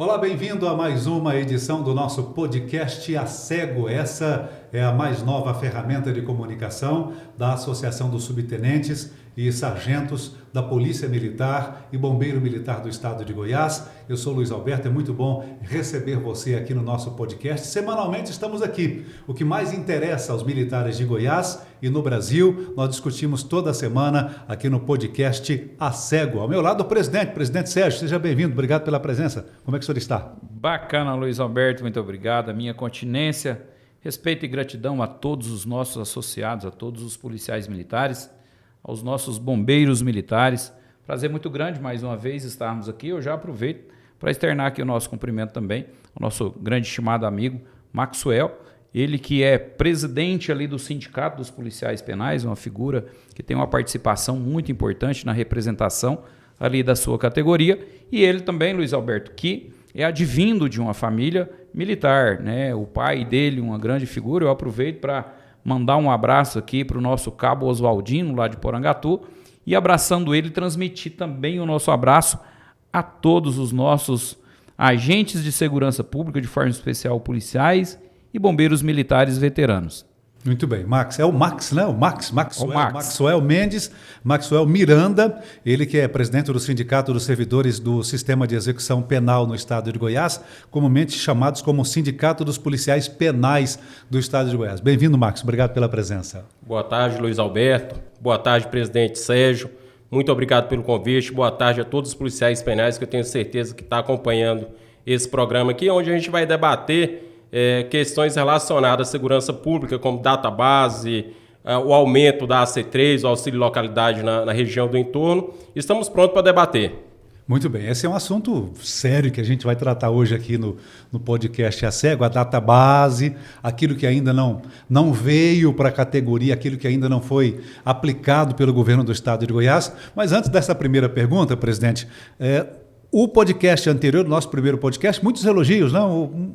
Olá, bem-vindo a mais uma edição do nosso podcast A Cego. Essa é a mais nova ferramenta de comunicação da Associação dos Subtenentes e Sargentos da Polícia Militar e Bombeiro Militar do Estado de Goiás. Eu sou Luiz Alberto, é muito bom receber você aqui no nosso podcast. Semanalmente estamos aqui. O que mais interessa aos militares de Goiás e no Brasil, nós discutimos toda semana aqui no podcast A Cego. Ao meu lado, o presidente Sérgio, seja bem-vindo, obrigado pela presença. Como é que o senhor está? Bacana, Luiz Alberto, muito obrigado. A minha continência, respeito e gratidão a todos os nossos associados, a todos os policiais militares, aos nossos bombeiros militares. Prazer muito grande, mais uma vez, estarmos aqui. Eu já aproveito para externar aqui o nosso cumprimento também ao nosso grande estimado amigo, Maxwell, ele que é presidente ali do Sindicato dos Policiais Penais, uma figura que tem uma participação muito importante na representação ali da sua categoria, e ele também, Luiz Alberto, que é advindo de uma família militar, né? O pai dele, uma grande figura. Eu aproveito para mandar um abraço aqui para o nosso cabo Oswaldino, lá de Porangatu, e abraçando ele, transmitir também o nosso abraço a todos os nossos agentes de segurança pública, de forma especial policiais e bombeiros militares veteranos. Muito bem, Max, é o Max, né? Maxwell Mendes, Maxwell Miranda, ele que é presidente do Sindicato dos Servidores do Sistema de Execução Penal no Estado de Goiás, comumente chamados como Sindicato dos Policiais Penais do Estado de Goiás. Bem-vindo, Max, obrigado pela presença. Boa tarde, Luiz Alberto, boa tarde, presidente Sérgio, muito obrigado pelo convite, boa tarde a todos os policiais penais que eu tenho certeza que estão acompanhando esse programa aqui, onde a gente vai debater questões relacionadas à segurança pública, como database, o aumento da AC3, o auxílio localidade na região do entorno. Estamos prontos para debater. Muito bem, esse é um assunto sério que a gente vai tratar hoje aqui no podcast A Cego, a database, aquilo que ainda não veio para a categoria, aquilo que ainda não foi aplicado pelo governo do Estado de Goiás. Mas antes dessa primeira pergunta, presidente, o podcast anterior, nosso primeiro podcast, muitos elogios, não?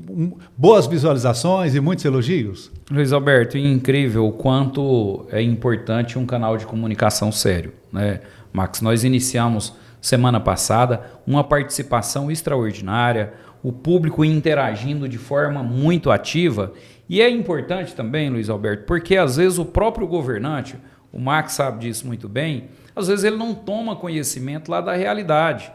Boas visualizações e muitos elogios. Luiz Alberto, incrível o quanto é importante um canal de comunicação sério, né? Max, nós iniciamos semana passada uma participação extraordinária, o público interagindo de forma muito ativa, e é importante também, Luiz Alberto, porque às vezes o próprio governante, o Max sabe disso muito bem, às vezes ele não toma conhecimento lá da realidade.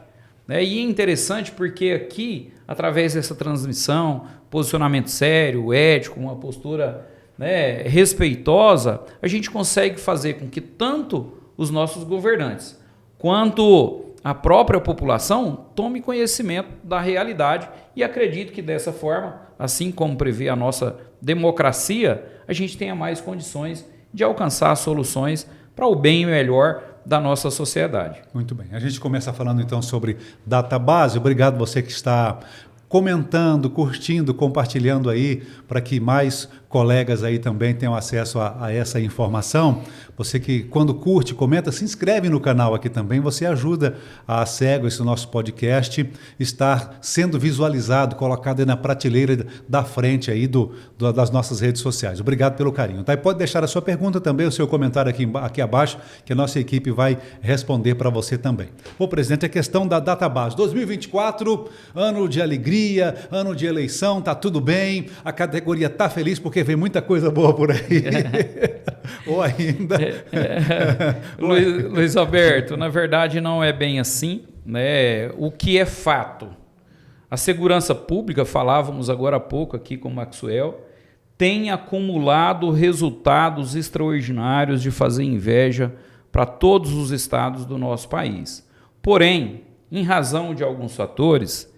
E é interessante porque aqui, através dessa transmissão, posicionamento sério, ético, uma postura, né, respeitosa, a gente consegue fazer com que tanto os nossos governantes quanto a própria população tome conhecimento da realidade, e acredito que dessa forma, assim como prevê a nossa democracia, a gente tenha mais condições de alcançar soluções para o bem e melhor da nossa sociedade. Muito bem. A gente começa falando então sobre database. Obrigado você que está comentando, curtindo, compartilhando aí, para que mais colegas aí também tenham acesso a essa informação. Você que, quando curte, comenta, se inscreve no canal aqui também, você ajuda a Cego, esse nosso podcast, estar sendo visualizado, colocado aí na prateleira da frente aí das nossas redes sociais. Obrigado pelo carinho. Tá? E pode deixar a sua pergunta também, o seu comentário aqui abaixo, que a nossa equipe vai responder para você também. Bom, presidente, a questão da database. 2024, ano de alegria, ano de eleição, tá tudo bem, a categoria tá feliz porque vem muita coisa boa por aí. Ou ainda... Luiz Alberto, na verdade não é bem assim, né? O que é fato? A segurança pública, falávamos agora há pouco aqui com o Maxwell, tem acumulado resultados extraordinários de fazer inveja para todos os estados do nosso país. Porém, em razão de alguns fatores,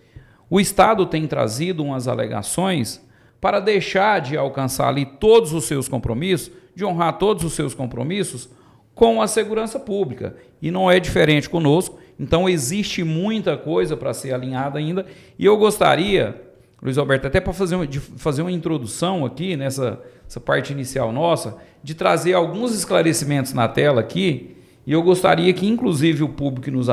o Estado tem trazido umas alegações para deixar de alcançar ali todos os seus compromissos, de honrar todos os seus compromissos com a segurança pública. E não é diferente conosco, então existe muita coisa para ser alinhada ainda. E eu gostaria, Luiz Alberto, até para fazer uma introdução aqui, nessa parte inicial nossa, de trazer alguns esclarecimentos na tela aqui, e eu gostaria que, inclusive, o público que nos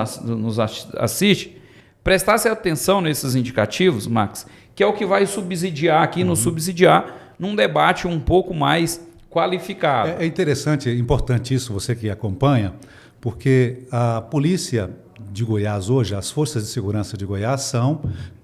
assiste prestasse atenção nesses indicativos, Max, que é o que vai subsidiar aqui, nos subsidiar num debate um pouco mais qualificado. É interessante, é importante isso, você que acompanha, porque a polícia de Goiás hoje, as forças de segurança de Goiás são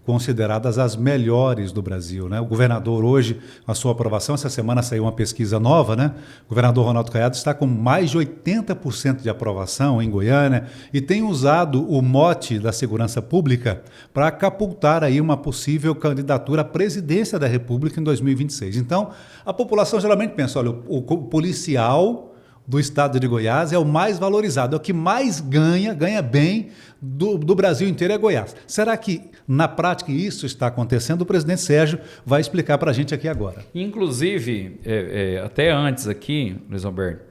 consideradas as melhores do Brasil, né? O governador hoje, a sua aprovação, essa semana saiu uma pesquisa nova, né? O governador Ronaldo Caiado está com mais de 80% de aprovação em Goiânia e tem usado o mote da segurança pública para catapultar aí uma possível candidatura à presidência da República em 2026. Então, a população geralmente pensa, olha, o policial do estado de Goiás é o mais valorizado, é o que mais ganha bem do Brasil inteiro é Goiás. Será que, na prática, isso está acontecendo? O presidente Sérgio vai explicar para a gente aqui agora. Inclusive, até antes aqui, Luiz Alberto,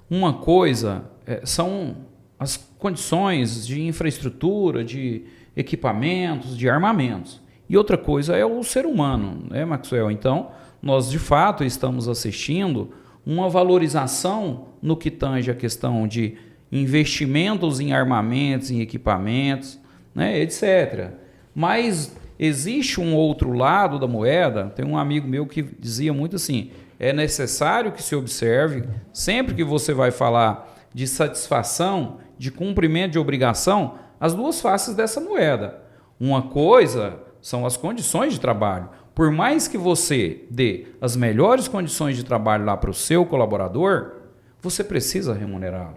uma coisa são as condições de infraestrutura, de equipamentos, de armamentos. E outra coisa é o ser humano, né, Maxwell? Então, nós, de fato, estamos assistindo uma valorização no que tange a questão de investimentos em armamentos, em equipamentos, né, etc. Mas existe um outro lado da moeda. Tem um amigo meu que dizia muito assim, é necessário que se observe, sempre que você vai falar de satisfação, de cumprimento de obrigação, as duas faces dessa moeda. Uma coisa são as condições de trabalho. Por mais que você dê as melhores condições de trabalho lá para o seu colaborador, você precisa remunerá-lo.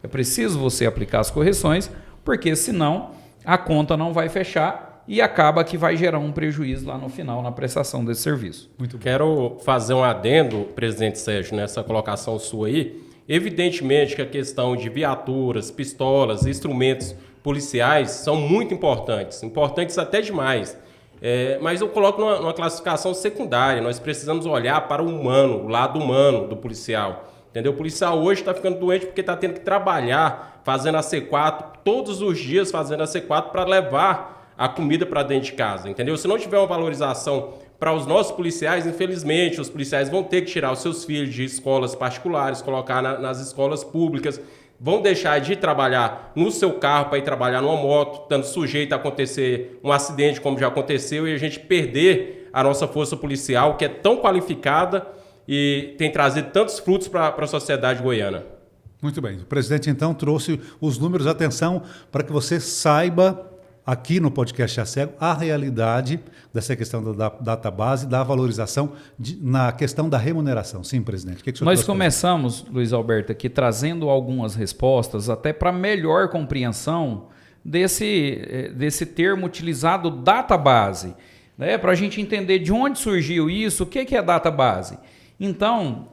É preciso você aplicar as correções, porque senão a conta não vai fechar e acaba que vai gerar um prejuízo lá no final na prestação desse serviço. Muito bom. Quero fazer um adendo, presidente Sérgio, nessa colocação sua aí. Evidentemente que a questão de viaturas, pistolas, instrumentos policiais são muito importantes até demais. Mas eu coloco numa classificação secundária. Nós precisamos olhar para o humano, o lado humano do policial. Entendeu? O policial hoje está ficando doente porque está tendo que trabalhar fazendo a C4, todos os dias fazendo a C4 para levar a comida para dentro de casa. Entendeu? Se não tiver uma valorização para os nossos policiais, infelizmente, os policiais vão ter que tirar os seus filhos de escolas particulares, colocar nas escolas públicas, vão deixar de trabalhar no seu carro para ir trabalhar numa moto, estando sujeito a acontecer um acidente como já aconteceu e a gente perder a nossa força policial, que é tão qualificada e tem trazido tantos frutos para a sociedade goiana. Muito bem. O presidente, então, trouxe os números. Atenção para que você saiba, aqui no podcast A Cego, a realidade dessa questão da database, da valorização na questão da remuneração. Sim, presidente. O que o senhor Nós começamos, Luiz Alberto, aqui trazendo algumas respostas até para melhor compreensão desse termo utilizado, database, né? Para a gente entender de onde surgiu isso, o que é database. Então,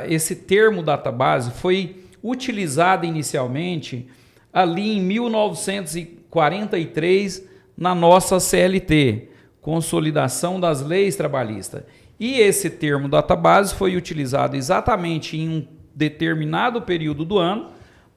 esse termo database foi utilizado inicialmente ali em 1943 na nossa CLT, Consolidação das Leis Trabalhistas. E esse termo database foi utilizado exatamente em um determinado período do ano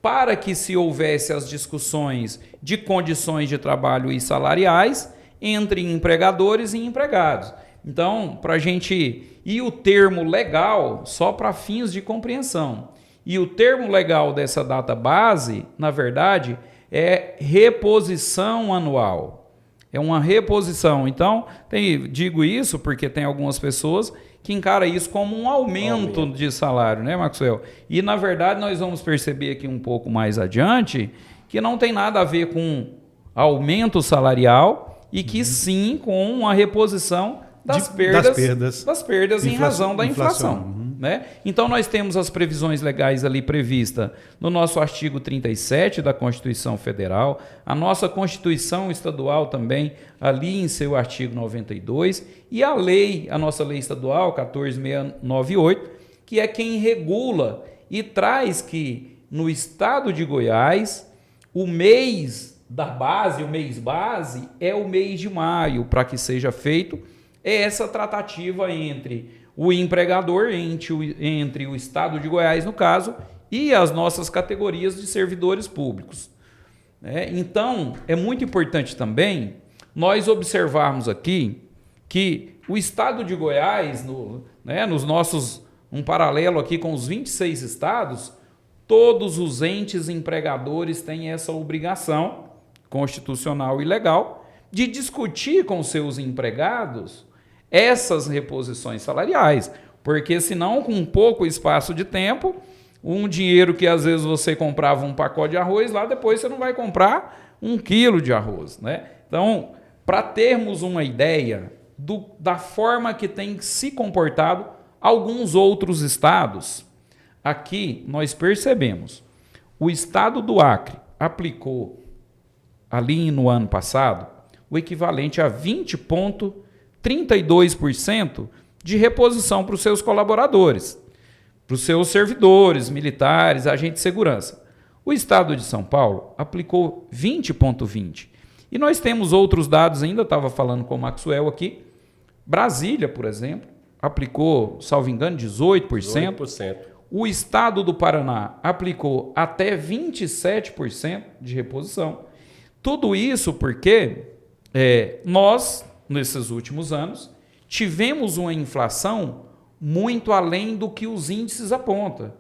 para que se houvesse as discussões de condições de trabalho e salariais entre empregadores e empregados. Então, para a gente... E o termo legal, só para fins de compreensão. E o termo legal dessa database, na verdade, é reposição anual. É uma reposição. Então, digo isso porque tem algumas pessoas que encaram isso como um aumento de salário, né, Maxwell? E, na verdade, nós vamos perceber aqui um pouco mais adiante que não tem nada a ver com aumento salarial e que sim com uma reposição das perdas em razão da inflação. Né? Então, nós temos as previsões legais ali previstas no nosso artigo 37 da Constituição Federal, a nossa Constituição Estadual também, ali em seu artigo 92, e a nossa lei estadual, 14698, que é quem regula e traz que no estado de Goiás, o mês da base, o mês base, é o mês de maio, para que seja feito essa tratativa entre o empregador, entre o estado de Goiás, no caso, e as nossas categorias de servidores públicos. Então, é muito importante também nós observarmos aqui que o estado de Goiás, nos nossos, um paralelo aqui com os 26 estados, todos os entes empregadores têm essa obrigação constitucional e legal de discutir com seus empregados essas reposições salariais, porque senão, com pouco espaço de tempo, um dinheiro que às vezes você comprava um pacote de arroz, lá depois você não vai comprar 1 quilo de arroz, né? Então, para termos uma ideia da forma que tem se comportado alguns outros estados. Aqui nós percebemos, o estado do Acre aplicou, ali no ano passado, o equivalente a 20,32% de reposição para os seus colaboradores, para os seus servidores, militares, agentes de segurança. O estado de São Paulo aplicou 20,20%. E nós temos outros dados ainda, estava falando com o Maxwell aqui. Brasília, por exemplo, aplicou, salvo engano, 18%. 18%. O estado do Paraná aplicou até 27% de reposição. Tudo isso porque nós, nesses últimos anos, tivemos uma inflação muito além do que os índices apontam.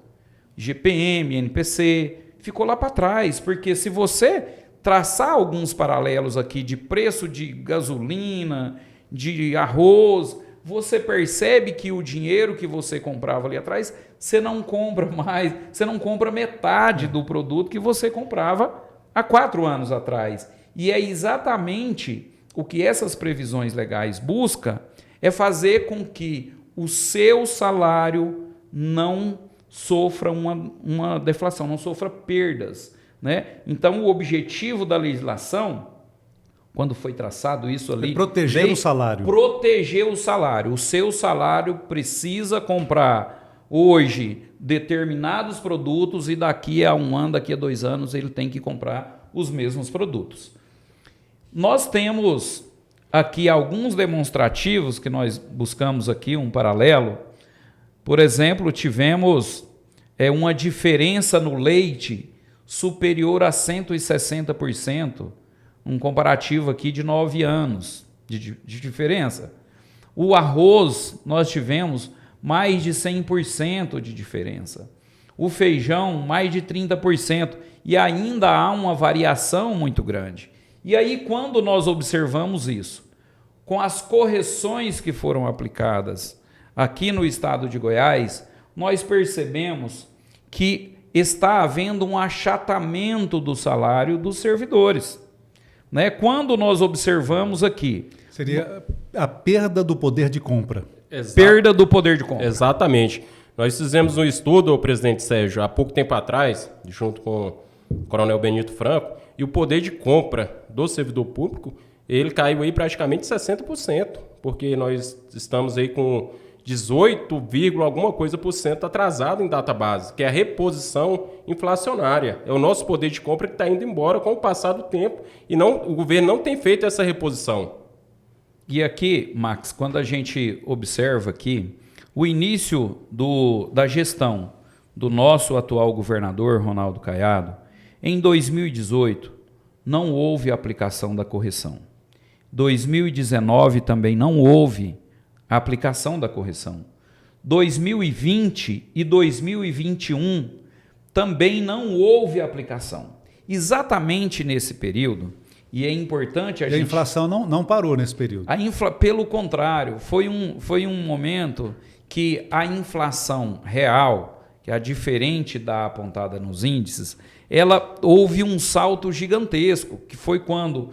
GPM, NPC, ficou lá para trás, porque se você traçar alguns paralelos aqui de preço de gasolina, de arroz, você percebe que o dinheiro que você comprava ali atrás, você não compra mais, você não compra metade do produto que você comprava há 4 anos atrás. E é exatamente o que essas previsões legais buscam, é fazer com que o seu salário não sofra uma deflação, não sofra perdas, né? Então, o objetivo da legislação, quando foi traçado isso ali... proteger o salário. Proteger o salário. O seu salário precisa comprar hoje determinados produtos e daqui a 1 ano, daqui a 2 anos, ele tem que comprar os mesmos produtos. Nós temos aqui alguns demonstrativos que nós buscamos aqui, um paralelo. Por exemplo, tivemos uma diferença no leite superior a 160%, um comparativo aqui de 9 anos de diferença. O arroz, nós tivemos mais de 100% de diferença. O feijão, mais de 30%. E ainda há uma variação muito grande. E aí, quando nós observamos isso, com as correções que foram aplicadas aqui no estado de Goiás, nós percebemos que está havendo um achatamento do salário dos servidores, né? Quando nós observamos aqui... Seria a perda do poder de compra. Perda do poder de compra. Exatamente. Nós fizemos um estudo, presidente Sérgio, há pouco tempo atrás, junto com o coronel Benito Franco, e o poder de compra do servidor público, ele caiu aí praticamente 60%, porque nós estamos aí com 18, alguma coisa por cento atrasado em data base, que é a reposição inflacionária. É o nosso poder de compra que está indo embora com o passar do tempo e o governo não tem feito essa reposição. E aqui, Max, quando a gente observa aqui o início da gestão do nosso atual governador, Ronaldo Caiado, em 2018 não houve aplicação da correção. 2019 também não houve a aplicação da correção. 2020 e 2021 também não houve aplicação. Exatamente nesse período, e é importante a inflação não parou nesse período. Pelo contrário, foi um momento que a inflação real, que é diferente da apontada nos índices, houve um salto gigantesco, que foi quando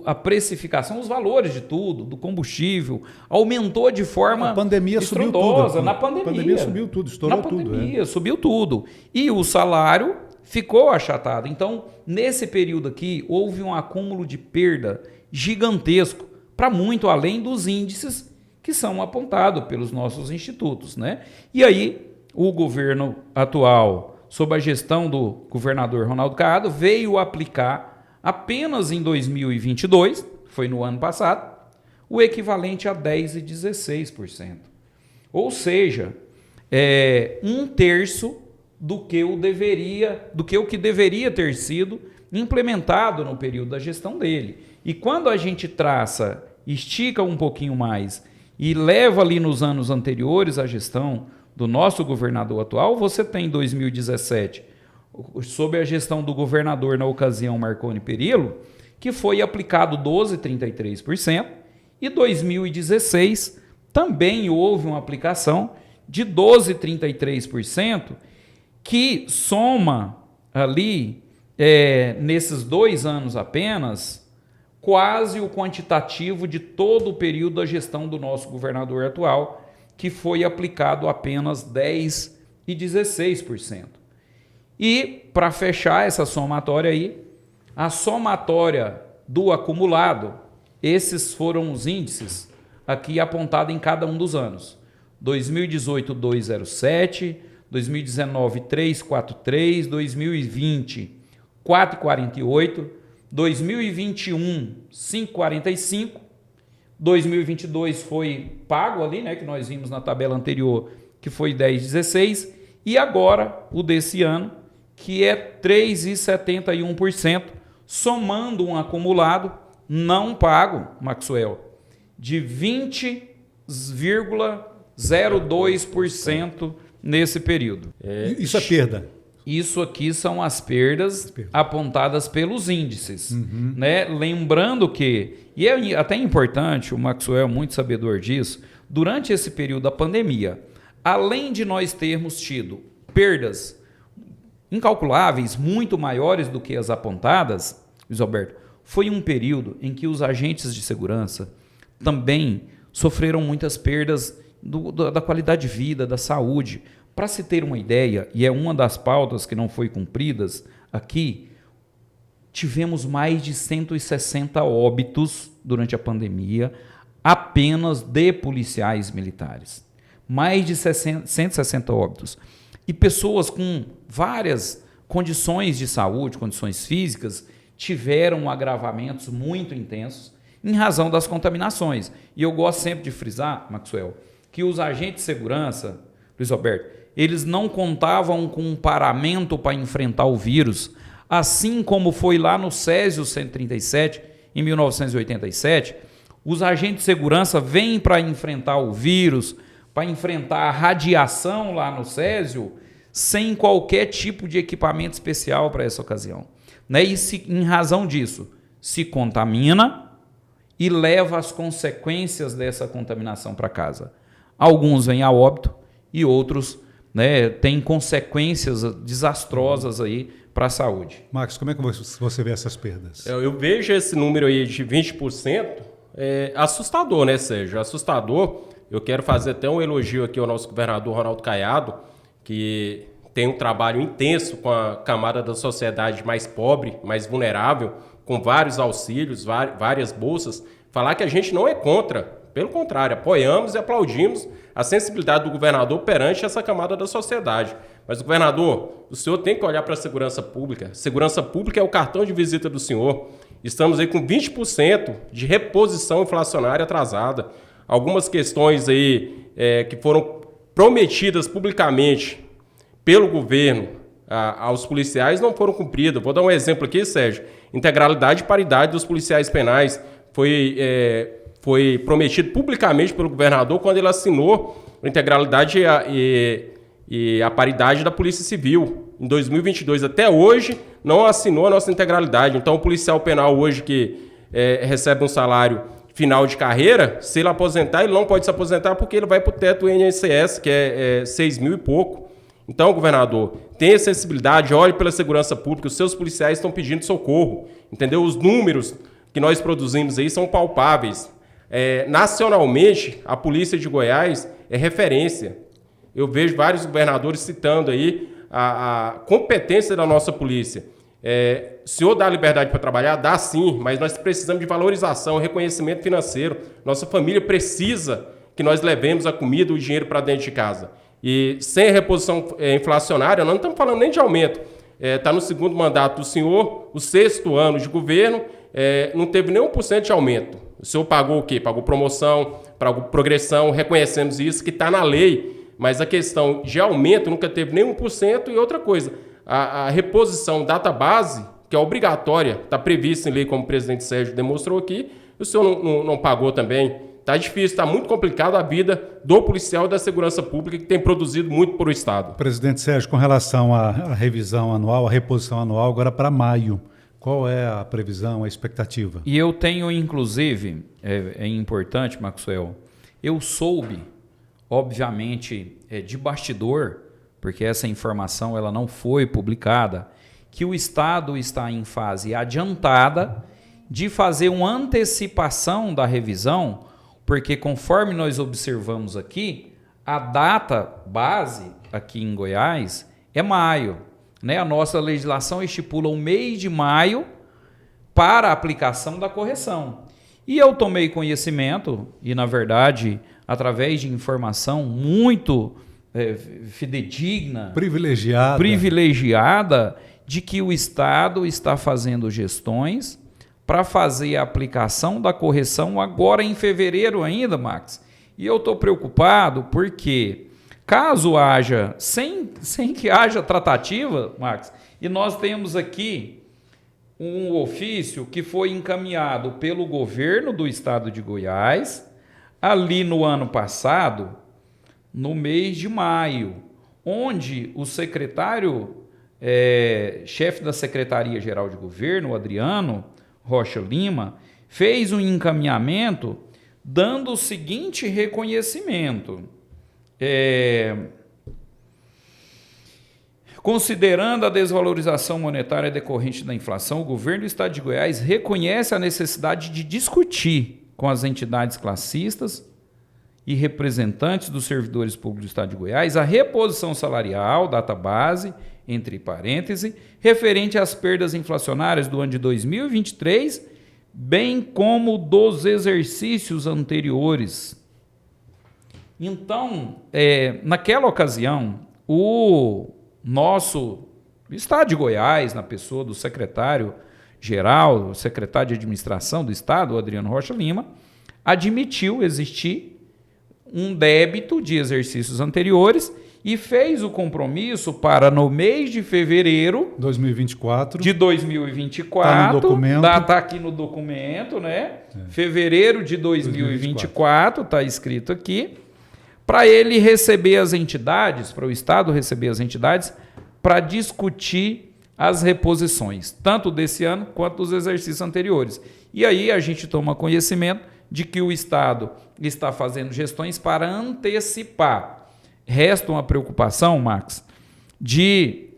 a precificação, os valores de tudo, do combustível, aumentou de forma estrondosa. Na pandemia. A pandemia subiu tudo, estourou tudo. Na pandemia subiu tudo. E o salário ficou achatado. Então, nesse período aqui, houve um acúmulo de perda gigantesco, para muito além dos índices que são apontados pelos nossos institutos, né? E aí, o governo atual, sob a gestão do governador Ronaldo Caiado, veio aplicar apenas em 2022, foi no ano passado, o equivalente a 10% e 16%. Ou seja, 1/3 do que o que deveria ter sido implementado no período da gestão dele. E quando a gente estica um pouquinho mais e leva ali nos anos anteriores a gestão do nosso governador atual, você tem em 2017, sob a gestão do governador na ocasião Marconi Perillo, que foi aplicado 12,33%, e 2016 também houve uma aplicação de 12,33%, que soma ali, nesses 2 anos apenas, quase o quantitativo de todo o período da gestão do nosso governador atual, que foi aplicado apenas 10% e 16%. E, para fechar essa somatória aí, a somatória do acumulado, esses foram os índices aqui apontados em cada um dos anos. 2018, 207, 2019, 343, 2020, 448, 2021, 545, 2022 foi pago ali, né, que nós vimos na tabela anterior, que foi 10,16, e agora o desse ano, que é 3,71%, somando um acumulado não pago, Maxwell, de 20,02% nesse período. Isso é perda. Isso aqui são as perdas apontadas pelos índices. Né? Lembrando que, e é até importante, o Maxwell é muito sabedor disso, durante esse período da pandemia, além de nós termos tido perdas incalculáveis, muito maiores do que as apontadas, Luiz Alberto, foi um período em que os agentes de segurança também sofreram muitas perdas da qualidade de vida, da saúde. Para se ter uma ideia, e é uma das pautas que não foi cumpridas aqui, tivemos mais de 160 óbitos durante a pandemia, apenas de policiais militares. Mais de 160 óbitos. E pessoas com várias condições de saúde, condições físicas, tiveram agravamentos muito intensos em razão das contaminações. E eu gosto sempre de frisar, Maxwell, que os agentes de segurança, Luiz Alberto, eles não contavam com um paramento para enfrentar o vírus, assim como foi lá no Césio 137, em 1987, os agentes de segurança vêm para enfrentar o vírus, para enfrentar a radiação lá no Césio, sem qualquer tipo de equipamento especial para essa ocasião. Né? E em razão disso, se contamina e leva as consequências dessa contaminação para casa. Alguns vêm a óbito e outros, né, têm consequências desastrosas aí para a saúde. Marcos, como é que você vê essas perdas? Eu vejo esse número aí de 20%, assustador, né, Sérgio? Assustador. Eu quero fazer até um elogio aqui ao nosso governador Ronaldo Caiado, que tem um trabalho intenso com a camada da sociedade mais pobre, mais vulnerável, com vários auxílios, várias bolsas. Falar que a gente não é contra, pelo contrário, apoiamos e aplaudimos a sensibilidade do governador perante essa camada da sociedade. Mas, governador, o senhor tem que olhar para a segurança pública. Segurança pública é o cartão de visita do senhor. Estamos aí com 20% de reposição inflacionária atrasada. Algumas questões aí que foram prometidas publicamente pelo governo aos policiais não foram cumpridas. Vou dar um exemplo aqui, Sérgio. Integralidade e paridade dos policiais penais foi prometido publicamente pelo governador quando ele assinou a integralidade e a paridade da Polícia Civil. Em 2022, até hoje, não assinou a nossa integralidade. Então, o policial penal hoje que recebe um salário final de carreira, se ele aposentar, ele não pode se aposentar porque ele vai para o teto do INSS, que é 6 mil e pouco. Então, governador, tenha sensibilidade, olhe pela segurança pública, os seus policiais estão pedindo socorro, entendeu? Os números que nós produzimos aí são palpáveis. Nacionalmente, a Polícia de Goiás é referência. Eu vejo vários governadores citando aí a competência da nossa polícia. O senhor dá liberdade para trabalhar? Dá sim, mas nós precisamos de valorização, reconhecimento financeiro. Nossa família precisa que nós levemos a comida, o dinheiro para dentro de casa. E sem reposição inflacionária, nós não estamos falando nem de aumento. Está no segundo mandato do senhor, o 6º ano de governo, não teve nem 1% de aumento. O senhor pagou o quê? Pagou promoção, pagou progressão, reconhecemos isso, que está na lei, mas a questão de aumento nunca teve nem 1%. E outra coisa, a reposição data base, que é obrigatória, está prevista em lei, como o presidente Sérgio demonstrou aqui, o senhor não pagou também. Está difícil, está muito complicado a vida do policial e da segurança pública, que tem produzido muito para o Estado. Presidente Sérgio, com relação à revisão anual, à reposição anual, agora para maio, qual é a previsão, a expectativa? E eu tenho, inclusive, é importante, Maxwell, eu soube, obviamente, de bastidor, porque essa informação ela não foi publicada, que o Estado está em fase adiantada de fazer uma antecipação da revisão, porque conforme nós observamos aqui, a data base aqui em Goiás é maio, né? A nossa legislação estipula o mês de maio para a aplicação da correção. E eu tomei conhecimento, e na verdade, através de informação muito fidedigna, privilegiada, de que o Estado está fazendo gestões para fazer a aplicação da correção agora em fevereiro ainda, Max. E eu estou preocupado porque, caso haja, sem que haja tratativa, Max, e nós temos aqui um ofício que foi encaminhado pelo governo do Estado de Goiás, ali no ano passado, no mês de maio, onde o secretário, chefe da Secretaria-Geral de Governo, o Adriano Rocha Lima, fez um encaminhamento dando o seguinte reconhecimento. Considerando a desvalorização monetária decorrente da inflação, o governo do Estado de Goiás reconhece a necessidade de discutir com as entidades classistas e representantes dos servidores públicos do Estado de Goiás a reposição salarial, data base, entre parênteses, referente às perdas inflacionárias do ano de 2023, bem como dos exercícios anteriores. Então, naquela ocasião, o nosso Estado de Goiás, na pessoa do secretário-geral, secretário de administração do Estado, o Adriano Rocha Lima, admitiu existir um débito de exercícios anteriores e fez o compromisso para, no mês de fevereiro 2024, de 2024, está aqui no documento, né? Fevereiro de 2024, está escrito aqui, para ele receber as entidades, para o Estado receber as entidades, para discutir as reposições, tanto desse ano quanto dos exercícios anteriores. E aí a gente toma conhecimento de que o Estado está fazendo gestões para antecipar. Resta uma preocupação, Max, de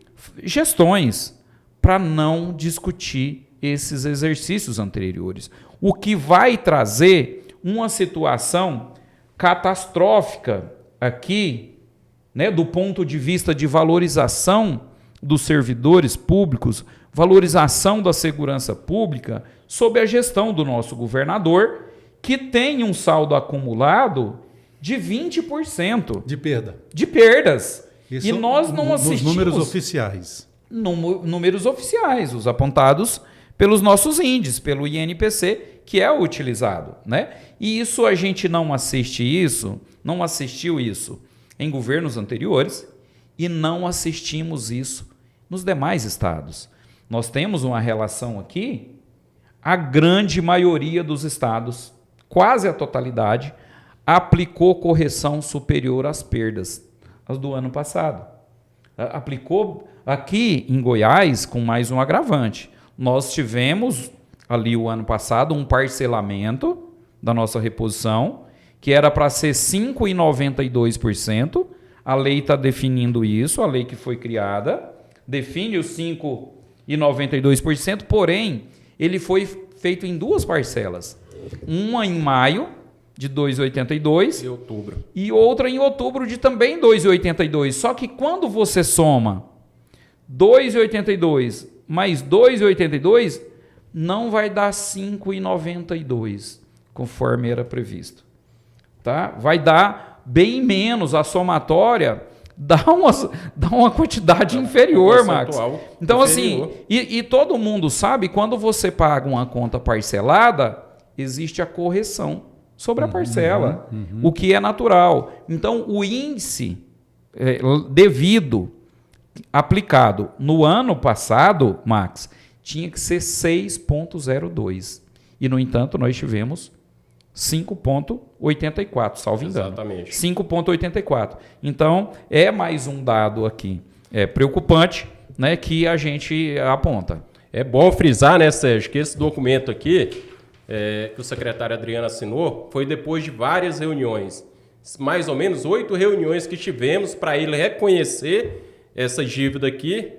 gestões para não discutir esses exercícios anteriores, o que vai trazer uma situação catastrófica aqui, né, do ponto de vista de valorização dos servidores públicos, valorização da segurança pública, sob a gestão do nosso governador, que tem um saldo acumulado de 20% de perda. De perdas. Isso e nós não assistimos... Nos números oficiais. Números oficiais, os apontados pelos nossos índices, pelo INPC, que é o utilizado, né? E isso a gente não assistiu isso em governos anteriores e não assistimos isso nos demais estados. Nós temos uma relação aqui, a grande maioria dos estados, quase a totalidade, aplicou correção superior às perdas, as do ano passado. Aplicou aqui em Goiás com mais um agravante. Nós tivemos ali o ano passado um parcelamento da nossa reposição, que era para ser 5,92%. A lei está definindo isso, a lei que foi criada define os 5,92%, porém, ele foi feito em duas parcelas. Uma em maio, de 2,82. E outubro. E outra em outubro, de também 2,82. Só que quando você soma 2,82 mais 2,82, não vai dar 5,92, conforme era previsto. Tá? Vai dar bem menos, a somatória dá uma quantidade inferior, Max. Então, inferior. Assim, e todo mundo sabe, quando você paga uma conta parcelada, existe a correção sobre a parcela, o que é natural. Então, o índice devido, aplicado no ano passado, Max, tinha que ser 6,02. E, no entanto, nós tivemos 5,84, salvo engano. Exatamente. 5,84. Então, é mais um dado aqui preocupante, né, que a gente aponta. É bom frisar, né, Sérgio, que esse documento aqui, que o secretário Adriano assinou, foi depois de várias reuniões. Mais ou menos 8 reuniões que tivemos para ele reconhecer essa dívida aqui,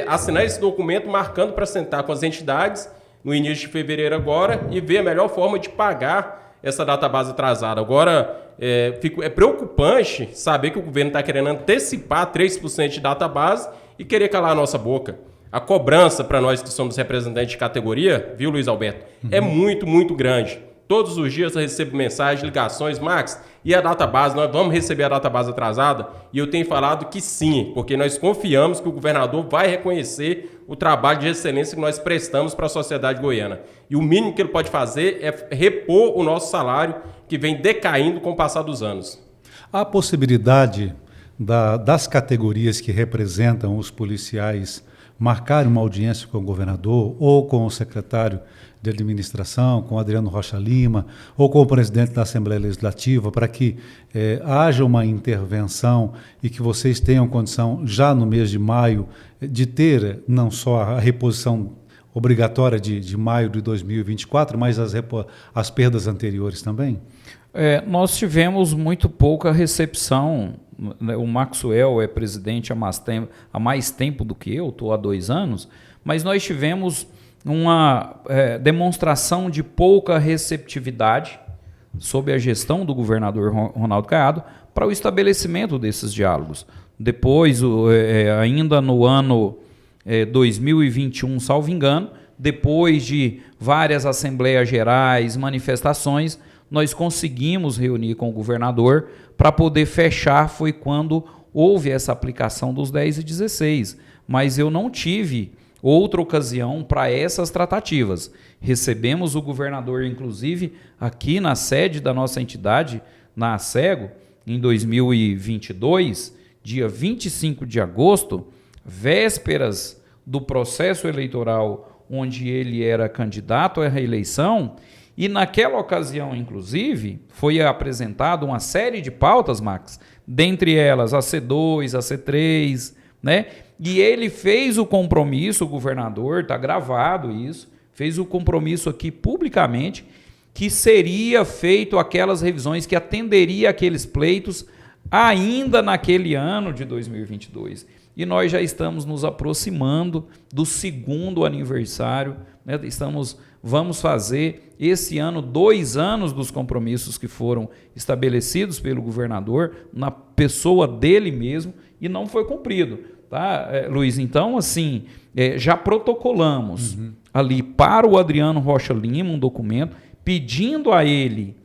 assinar esse documento marcando para sentar com as entidades no início de fevereiro agora e ver a melhor forma de pagar essa database atrasada. Agora, é preocupante saber que o governo está querendo antecipar 3% de database e querer calar a nossa boca. A cobrança para nós que somos representantes de categoria, viu, Luiz Alberto, é muito, muito grande. Todos os dias eu recebo mensagens, ligações, Max, e a database, nós vamos receber a database atrasada? E eu tenho falado que sim, porque nós confiamos que o governador vai reconhecer o trabalho de excelência que nós prestamos para a sociedade goiana. E o mínimo que ele pode fazer é repor o nosso salário, que vem decaindo com o passar dos anos. Há possibilidade das categorias que representam os policiais marcar uma audiência com o governador ou com o secretário de administração, com Adriano Rocha Lima, ou com o presidente da Assembleia Legislativa, para que haja uma intervenção e que vocês tenham condição, já no mês de maio, de ter não só a reposição obrigatória de maio de 2024, mas as perdas anteriores também? Nós tivemos muito pouca recepção. O Maxwell é presidente há mais tempo do que eu, estou há 2 anos, mas nós tivemos uma demonstração de pouca receptividade sob a gestão do governador Ronaldo Caiado para o estabelecimento desses diálogos. Depois, ainda no ano 2021, salvo engano, depois de várias assembleias gerais, manifestações, nós conseguimos reunir com o governador para poder fechar, foi quando houve essa aplicação dos 10 e 16. Mas eu não tive outra ocasião para essas tratativas. Recebemos o governador, inclusive, aqui na sede da nossa entidade, na ACEGO, em 2022, dia 25 de agosto, vésperas do processo eleitoral onde ele era candidato à reeleição. E naquela ocasião, inclusive, foi apresentada uma série de pautas, Max, dentre elas a C2, a C3, né? E ele fez o compromisso, o governador, está gravado isso, fez o compromisso aqui publicamente, que seria feito aquelas revisões, que atenderia aqueles pleitos ainda naquele ano de 2022. E nós já estamos nos aproximando do 2º aniversário, né? Vamos fazer esse ano 2 anos dos compromissos que foram estabelecidos pelo governador, na pessoa dele mesmo, e não foi cumprido. Tá, Luiz? Então, assim, já protocolamos ali para o Adriano Rocha Lima um documento pedindo a ele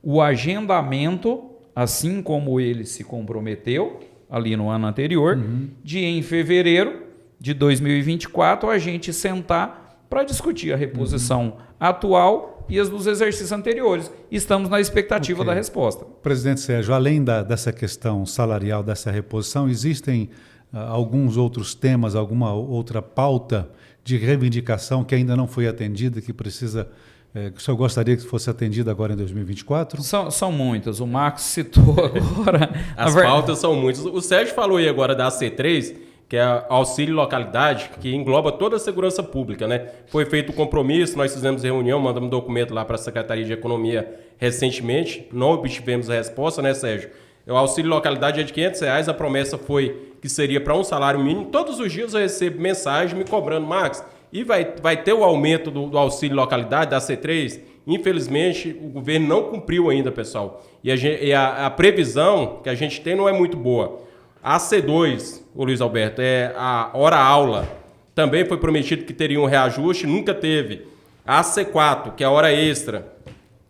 o agendamento, assim como ele se comprometeu ali no ano anterior, de em fevereiro de 2024 a gente sentar para discutir a reposição atual e as dos exercícios anteriores. Estamos na expectativa da resposta. Presidente Sérgio, além dessa questão salarial, dessa reposição, existem alguns outros temas, alguma outra pauta de reivindicação que ainda não foi atendida, que precisa, que o senhor gostaria que fosse atendida agora em 2024? São muitas. O Marcos citou agora. As pautas são muitas. O Sérgio falou aí agora da C3, que é auxílio localidade, que engloba toda a segurança pública, né? Foi feito o compromisso, nós fizemos reunião, mandamos um documento lá para a Secretaria de Economia recentemente, não obtivemos a resposta, né, Sérgio? O auxílio localidade é de R$500, a promessa foi que seria para um salário mínimo. Todos os dias eu recebo mensagem me cobrando, Max, e vai ter o aumento do auxílio localidade, da C3? Infelizmente, o governo não cumpriu ainda, pessoal. E a previsão que a gente tem não é muito boa. A C2, o Luiz Alberto, é a hora-aula. Também foi prometido que teria um reajuste, nunca teve. A C4, que é a hora extra.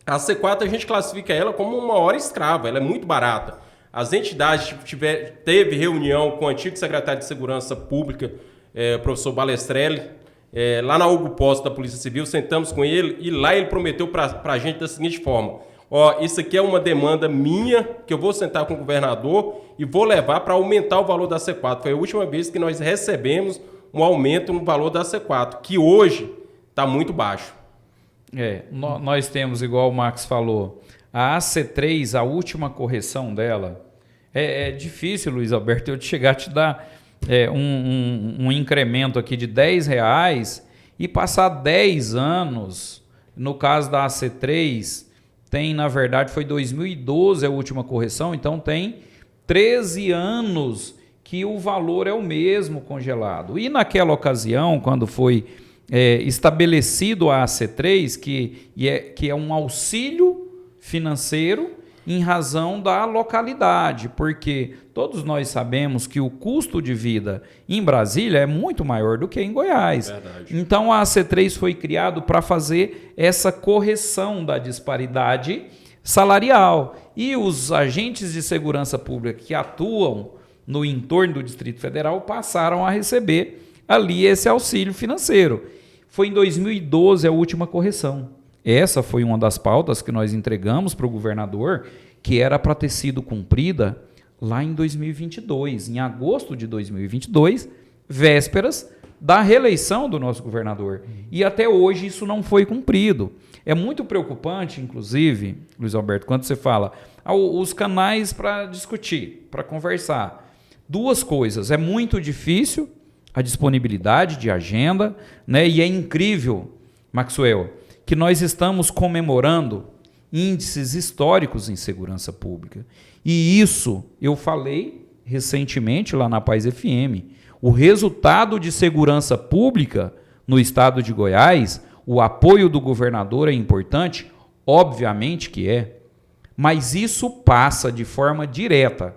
A C4 a gente classifica ela como uma hora escrava, ela é muito barata. As entidades teve reunião com o antigo secretário de Segurança Pública, professor Balestrelli, lá na Hugo Posto da Polícia Civil, sentamos com ele e lá ele prometeu para a gente da seguinte forma: isso aqui é uma demanda minha, que eu vou sentar com o governador e vou levar para aumentar o valor da C4. Foi a última vez que nós recebemos um aumento no valor da C4, que hoje está muito baixo. Nós temos, igual o Max falou, a AC3, a última correção dela, é difícil, Luiz Alberto, eu chegar a te dar um incremento aqui de R$10 e passar 10 anos. No caso da AC3, na verdade, foi 2012 a última correção, então tem 13 anos que o valor é o mesmo congelado. E naquela ocasião, quando foi estabelecido a AC3, que é um auxílio financeiro em razão da localidade, porque todos nós sabemos que o custo de vida em Brasília é muito maior do que em Goiás. Verdade. Então a AC3 foi criado para fazer essa correção da disparidade salarial. E os agentes de segurança pública que atuam no entorno do Distrito Federal passaram a receber ali esse auxílio financeiro. Foi em 2012 a última correção. Essa foi uma das pautas que nós entregamos para o governador, que era para ter sido cumprida lá em 2022, em agosto de 2022, vésperas da reeleição do nosso governador. E até hoje isso não foi cumprido. É muito preocupante, inclusive, Luiz Alberto, quando você fala os canais para discutir, para conversar. Duas coisas, é muito difícil a disponibilidade de agenda, né? E é incrível, Maxwell, que nós estamos comemorando índices históricos em segurança pública. E isso eu falei recentemente lá na Paz FM. O resultado de segurança pública no estado de Goiás, o apoio do governador é importante, obviamente que é, mas isso passa de forma direta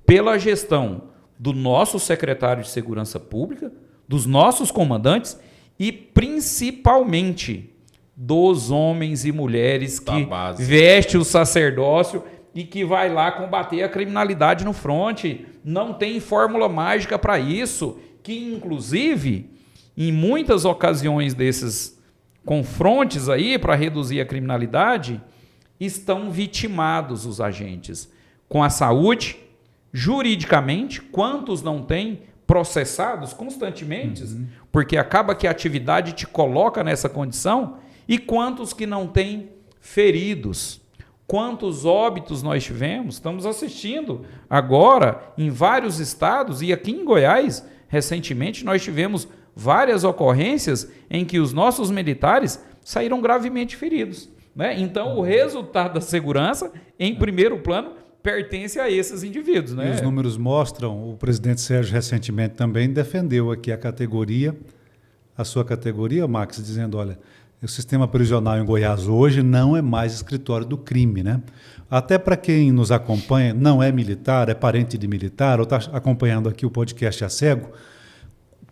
pela gestão do nosso secretário de Segurança Pública, dos nossos comandantes e principalmente dos homens e mulheres que vestem o sacerdócio e que vai lá combater a criminalidade no fronte. Não tem fórmula mágica para isso, que inclusive, em muitas ocasiões desses confrontes aí para reduzir a criminalidade, estão vitimados os agentes com a saúde, juridicamente, quantos não têm processados constantemente, porque acaba que a atividade te coloca nessa condição. E quantos que não têm feridos? Quantos óbitos nós tivemos? Estamos assistindo agora em vários estados e aqui em Goiás, recentemente, nós tivemos várias ocorrências em que os nossos militares saíram gravemente feridos, né? Então, o resultado da segurança, em primeiro plano, pertence a esses indivíduos, né? E os números mostram, o presidente Sérgio recentemente também defendeu aqui a sua categoria, Max, dizendo, olha, o sistema prisional em Goiás hoje não é mais escritório do crime, né? Até para quem nos acompanha, não é militar, é parente de militar, ou está acompanhando aqui o podcast A Cego,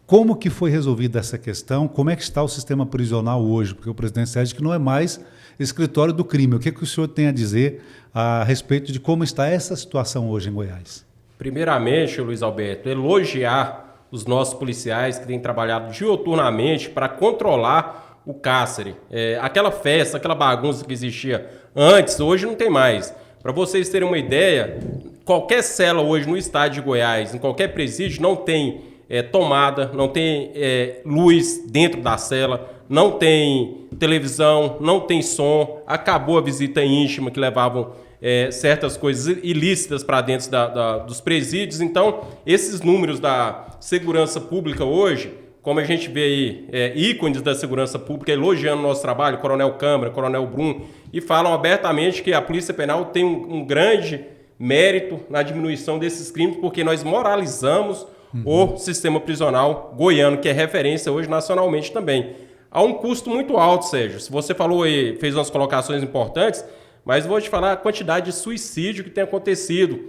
como que foi resolvida essa questão? Como é que está o sistema prisional hoje? Porque o presidente Sérgio diz que não é mais escritório do crime. O que o senhor tem a dizer a respeito de como está essa situação hoje em Goiás? Primeiramente, Luiz Alberto, elogiar os nossos policiais que têm trabalhado diuturnamente para controlar o cárcere. Aquela festa, aquela bagunça que existia antes, hoje não tem mais. Para vocês terem uma ideia, qualquer cela hoje no estado de Goiás, em qualquer presídio, não tem tomada, não tem luz dentro da cela, não tem televisão, não tem som. Acabou a visita íntima que levavam certas coisas ilícitas para dentro dos presídios. Então, esses números da segurança pública hoje, como a gente vê aí, ícones da segurança pública elogiando o nosso trabalho, Coronel Câmara, Coronel Brum, e falam abertamente que a Polícia Penal tem um grande mérito na diminuição desses crimes, porque nós moralizamos o sistema prisional goiano, que é referência hoje nacionalmente também. Há um custo muito alto, Sérgio. Se você falou e fez umas colocações importantes, mas vou te falar a quantidade de suicídio que tem acontecido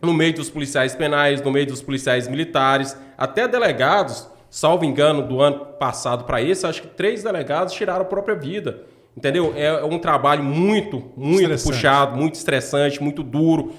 no meio dos policiais penais, no meio dos policiais militares, até delegados. Salvo engano, do ano passado para esse, acho que 3 delegados tiraram a própria vida. Entendeu? É um trabalho muito puxado, muito estressante, muito duro.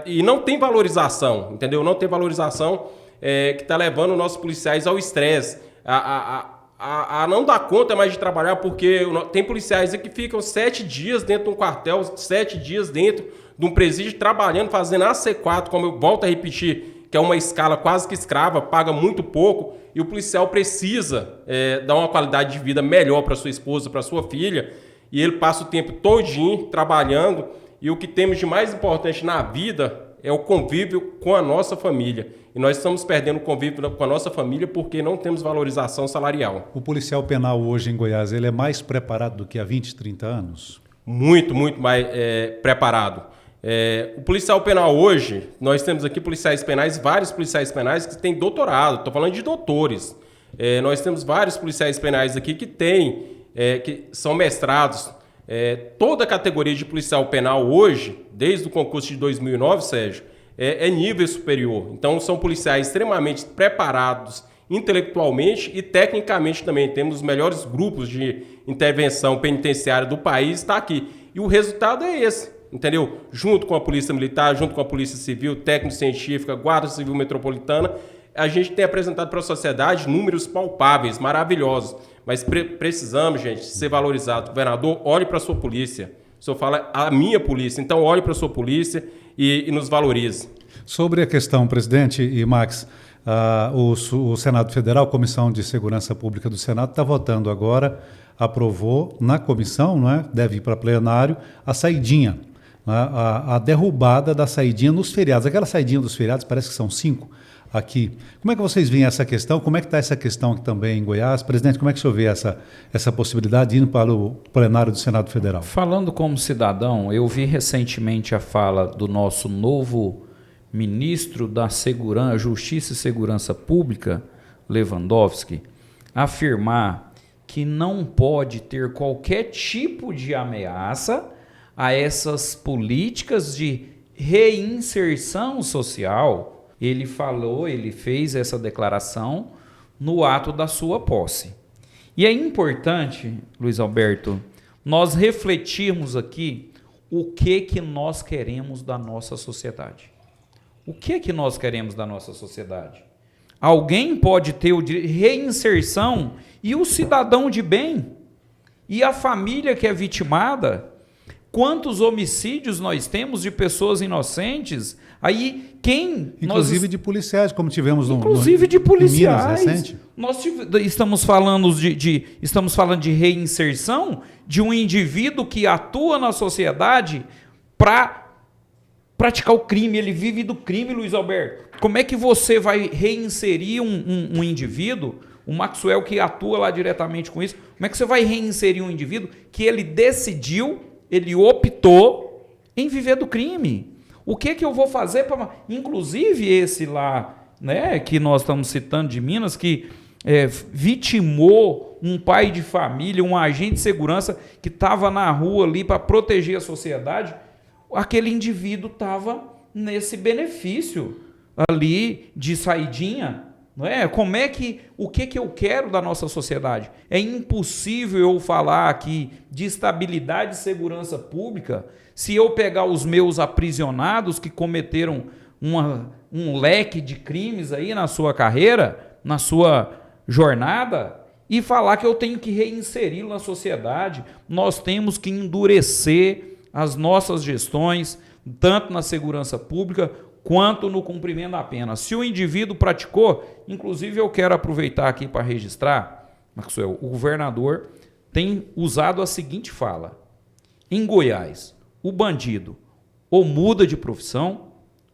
E não tem valorização, entendeu? Não tem valorização que está levando os nossos policiais ao estresse. A não dar conta mais de trabalhar, porque tem policiais que ficam 7 dias dentro de um quartel, 7 dias dentro de um presídio, trabalhando, fazendo AC4, como eu volto a repetir, que é uma escala quase que escrava, paga muito pouco, e o policial precisa dar uma qualidade de vida melhor para sua esposa, para sua filha, e ele passa o tempo todinho trabalhando, e o que temos de mais importante na vida é o convívio com a nossa família. E nós estamos perdendo o convívio com a nossa família porque não temos valorização salarial. O policial penal hoje em Goiás, ele é mais preparado do que há 20, 30 anos? Muito mais preparado. O policial penal hoje, nós temos aqui policiais penais, vários policiais penais que têm doutorado, estou falando de doutores. Nós temos vários policiais penais aqui que são mestrados. Toda a categoria de policial penal hoje, desde o concurso de 2009, Sérgio, é nível superior. Então, são policiais extremamente preparados intelectualmente e tecnicamente também. Temos os melhores grupos de intervenção penitenciária do país, está aqui. E o resultado é esse, entendeu? Junto com a Polícia Militar, junto com a Polícia Civil, Técnico-Científica, Guarda Civil Metropolitana, a gente tem apresentado para a sociedade números palpáveis, maravilhosos. Mas precisamos, gente, ser valorizado. Governador, olhe para a sua polícia. O senhor fala a minha polícia, então olhe para a sua polícia e nos valorize. Sobre a questão, presidente e Max, o Senado Federal, a Comissão de Segurança Pública do Senado, está votando agora, aprovou na comissão, não é? Deve ir para plenário, a saidinha, a derrubada da saidinha nos feriados. Aquela saidinha dos feriados, parece que são 5 aqui. Como é que vocês veem essa questão? Como é que está essa questão aqui também em Goiás? Presidente, como é que o senhor vê essa possibilidade indo para o plenário do Senado Federal? Falando como cidadão, eu vi recentemente a fala do nosso novo ministro da Justiça e Segurança Pública, Lewandowski, afirmar que não pode ter qualquer tipo de ameaça a essas políticas de reinserção social. Ele fez essa declaração no ato da sua posse. E é importante, Luiz Alberto, nós refletirmos aqui o que nós queremos da nossa sociedade. O que nós queremos da nossa sociedade? Alguém pode ter o direito de reinserção e o cidadão de bem e a família que é vitimada. Quantos homicídios nós temos de pessoas inocentes? Aí inclusive de policiais, como tivemos de policiais. Em Minas recente. Nós estamos falando de reinserção de um indivíduo que atua na sociedade para praticar o crime. Ele vive do crime, Luiz Alberto. Como é que você vai reinserir um indivíduo, o Maxwell que atua lá diretamente com isso, como é que você vai reinserir um indivíduo que ele decidiu, ele optou em viver do crime? O que eu vou fazer para... Inclusive esse lá, né, que nós estamos citando de Minas, que vitimou um pai de família, um agente de segurança que estava na rua ali para proteger a sociedade, aquele indivíduo estava nesse benefício ali de saidinha. Não é? O que eu quero da nossa sociedade? É impossível eu falar aqui de estabilidade e segurança pública se eu pegar os meus aprisionados que cometeram um leque de crimes aí na sua carreira, na sua jornada, e falar que eu tenho que reinseri-lo na sociedade. Nós temos que endurecer as nossas gestões, tanto na segurança pública quanto no cumprimento da pena. Se o indivíduo praticou, inclusive eu quero aproveitar aqui para registrar, Maxwell, o governador tem usado a seguinte fala: em Goiás, o bandido ou muda de profissão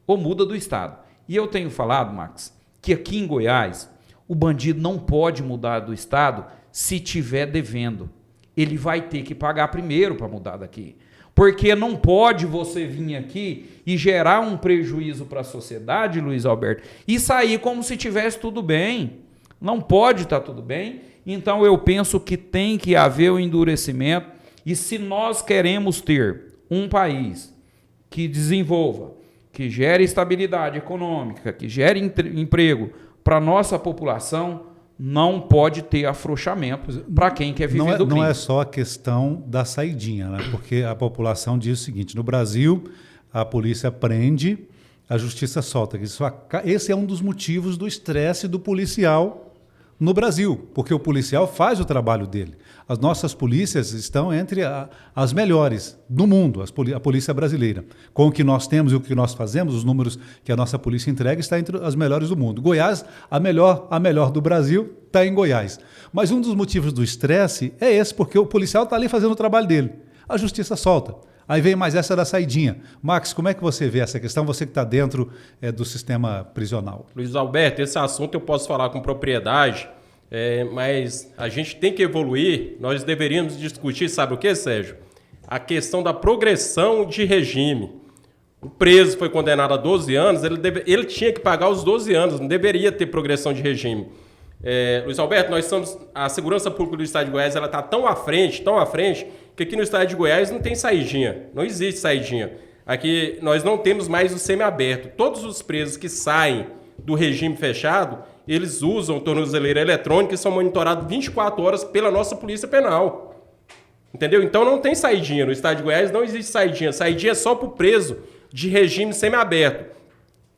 ou muda do estado. E eu tenho falado, Max, que aqui em Goiás, o bandido não pode mudar do estado se tiver devendo. Ele vai ter que pagar primeiro para mudar daqui. Porque não pode você vir aqui e gerar um prejuízo para a sociedade, Luiz Alberto, e sair como se tivesse tudo bem. Não pode estar tudo bem. Então eu penso que tem que haver o endurecimento. E se nós queremos ter um país que desenvolva, que gere estabilidade econômica, que gere emprego para a nossa população, não pode ter afrouxamento para quem quer viver do crime. Não é só a questão da saidinha, né? Porque a população diz o seguinte: no Brasil, a polícia prende, a justiça solta. Esse é um dos motivos do estresse do policial no Brasil, porque o policial faz o trabalho dele. As nossas polícias estão entre as melhores do mundo, a polícia brasileira. Com o que nós temos e o que nós fazemos, os números que a nossa polícia entrega, está entre as melhores do mundo. Goiás, a melhor do Brasil, está em Goiás. Mas um dos motivos do estresse é esse, porque o policial está ali fazendo o trabalho dele. A justiça solta. Aí vem mais essa da saidinha. Max, como é que você vê essa questão, você que está dentro do sistema prisional? Luiz Alberto, esse assunto eu posso falar com propriedade, mas a gente tem que evoluir. Nós deveríamos discutir, sabe o que, Sérgio? A questão da progressão de regime. O preso foi condenado a 12 anos, ele tinha que pagar os 12 anos, não deveria ter progressão de regime. Luiz Alberto, a segurança pública do estado de Goiás está tão à frente, que aqui no estado de Goiás não tem saidinha, não existe saidinha. Aqui nós não temos mais o semiaberto. Todos os presos que saem do regime fechado, eles usam tornozeleira eletrônica e são monitorados 24 horas pela nossa Polícia Penal. Entendeu? Então não tem saidinha. No estado de Goiás não existe saidinha. Saidinha é só para o preso de regime semiaberto.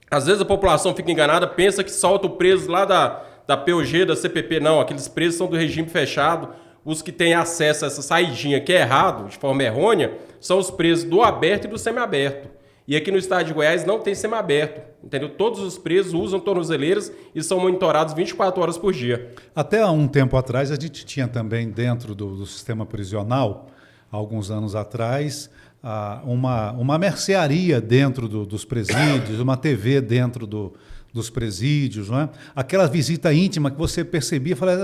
Às vezes a população fica enganada, pensa que solta o preso lá da POG, da CPP. Não, aqueles presos são do regime fechado. Os que têm acesso a essa saidinha, que é errado, de forma errônea, são os presos do aberto e do semiaberto. E aqui no estado de Goiás não tem semiaberto, entendeu? Todos os presos usam tornozeleiras e são monitorados 24 horas por dia. Até há um tempo atrás, a gente tinha também dentro do sistema prisional, há alguns anos atrás, uma mercearia dentro dos presídios, uma TV dentro dos presídios, não é? Aquela visita íntima que você percebia, falava,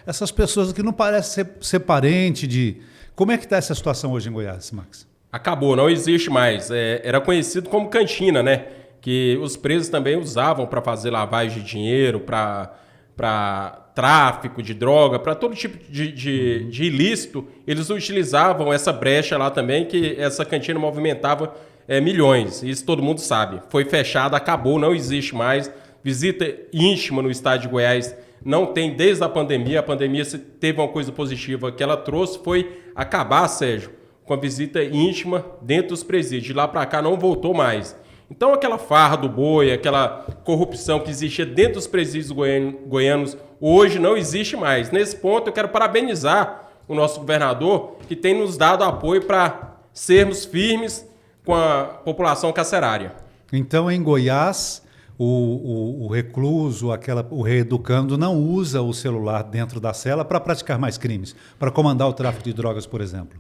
essas pessoas aqui não parecem ser parente de... Como é que está essa situação hoje em Goiás, Max? Acabou, não existe mais. Era conhecido como cantina, né? Que os presos também usavam para fazer lavagem de dinheiro, para tráfico de droga, para todo tipo de ilícito. Eles utilizavam essa brecha lá também, que essa cantina movimentava milhões. Isso todo mundo sabe. Foi fechada, acabou, não existe mais. Visita íntima no estado de Goiás não tem desde a pandemia. A pandemia, se teve uma coisa positiva que ela trouxe, foi acabar, Sérgio, com a visita íntima dentro dos presídios. De lá para cá não voltou mais. Então aquela farra do boi, aquela corrupção que existia dentro dos presídios goianos, hoje não existe mais. Nesse ponto eu quero parabenizar o nosso governador, que tem nos dado apoio para sermos firmes com a população carcerária. Então, em Goiás, o recluso, o reeducando, não usa o celular dentro da cela para praticar mais crimes, para comandar o tráfico de drogas, por exemplo.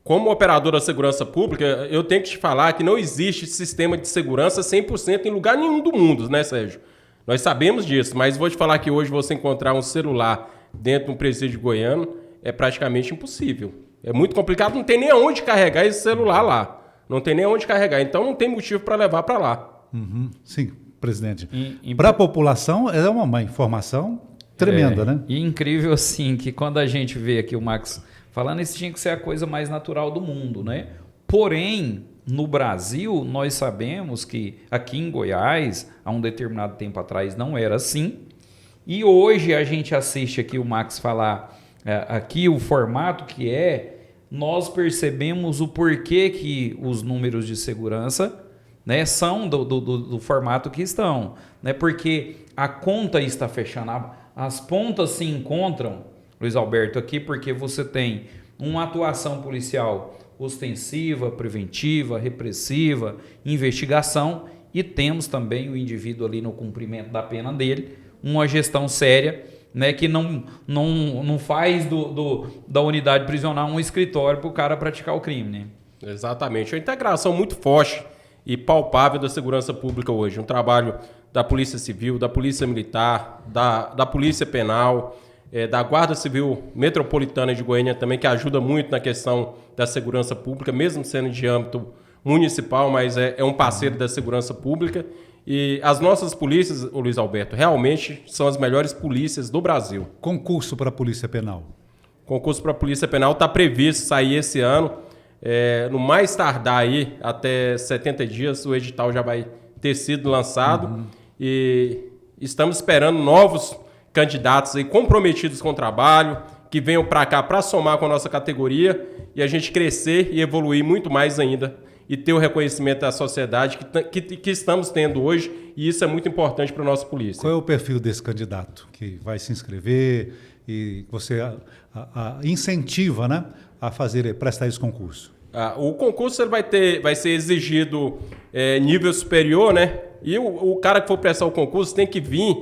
Como operador da segurança pública, eu tenho que te falar que não existe sistema de segurança 100% em lugar nenhum do mundo, né, Sérgio? Nós sabemos disso, mas vou te falar que hoje você encontrar um celular dentro de um presídio goiano é praticamente impossível. É muito complicado, não tem nem aonde carregar esse celular lá. Não tem nem onde carregar, então não tem motivo para levar para lá. Uhum. Sim, presidente. Para a população é uma informação tremenda, né? E incrível assim, que quando a gente vê aqui o Max falando, isso tinha que ser a coisa mais natural do mundo, né? Porém, no Brasil, nós sabemos que aqui em Goiás, há um determinado tempo atrás, não era assim. E hoje a gente assiste aqui o Max falar aqui o formato que nós percebemos o porquê que os números de segurança, né, são do formato que estão. Né, porque a conta está fechando, as pontas se encontram, Luiz Alberto, aqui porque você tem uma atuação policial ostensiva, preventiva, repressiva, investigação, e temos também o indivíduo ali no cumprimento da pena dele, uma gestão séria, né, que não faz da unidade prisional um escritório para o cara praticar o crime. Né? Exatamente. É uma integração muito forte e palpável da segurança pública hoje. Um trabalho da Polícia Civil, da Polícia Militar, da Polícia Penal, da Guarda Civil Metropolitana de Goiânia também, que ajuda muito na questão da segurança pública, mesmo sendo de âmbito municipal, mas é um parceiro da segurança pública. E as nossas polícias, Luiz Alberto, realmente são as melhores polícias do Brasil. Concurso para a Polícia Penal. Concurso para a Polícia Penal está previsto sair esse ano. No mais tardar aí, até 70 dias, o edital já vai ter sido lançado. Uhum. E estamos esperando novos candidatos aí comprometidos com o trabalho, que venham para cá para somar com a nossa categoria e a gente crescer e evoluir muito mais ainda e ter o reconhecimento da sociedade que estamos tendo hoje, e isso é muito importante para a nossa polícia. Qual é o perfil desse candidato que vai se inscrever e você incentiva, né, a prestar esse concurso? O concurso ele vai ser exigido nível superior, né? E o cara que for prestar o concurso tem que vir